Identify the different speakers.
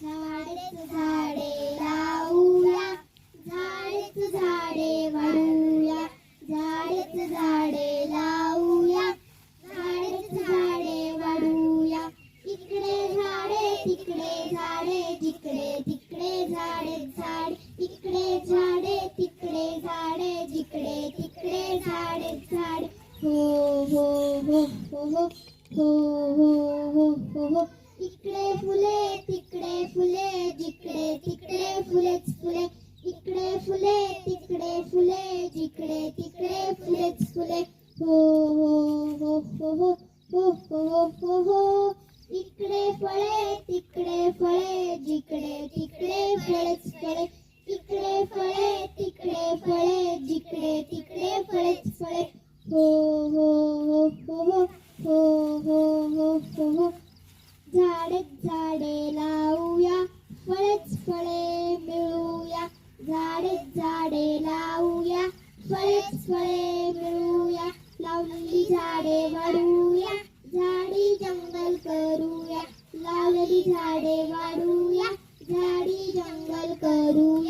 Speaker 1: झाडेच झाडे लावूया, झाडेच झाडे वाढूया, झाडेच झाडे लावूया, झाडेच झाडे वाढूया. इकडे झाडे तिकडे झाडे, जिकडे तिकडे झाडेच झाडे, इकडे झाडे तिकडे झाडे, जिकडे तिकडे झाडेच झाडे. हो हो हो हो हो हो हो हो हो हो. इकडे फुले तिकडे फुले, जिकडे तिकडे फुलेच फुले, इकडे फुले तिकडे फुले, जिकडे तिकडे फुलेच फुले. हो हो हो हो हो हो हो हो हो. इकडे फळे तिकडे फळे, जिकडे तिकडे फळेच फळे, इकडे फळे तिकडे फळे, जिकडे तिकडे फळेच फळे. हो हो हो हो हो हो हो हो हो हो. झाडेच झाडे लावूया, फळेच फळे मिळूया, झाडेच झाडे लावूया, फळेच फळे मिळूया. लावलेली झाडे वाढूया, झाडी जंगल करूया, लावलेली झाडे वाढूया, झाडी जंगल करूया.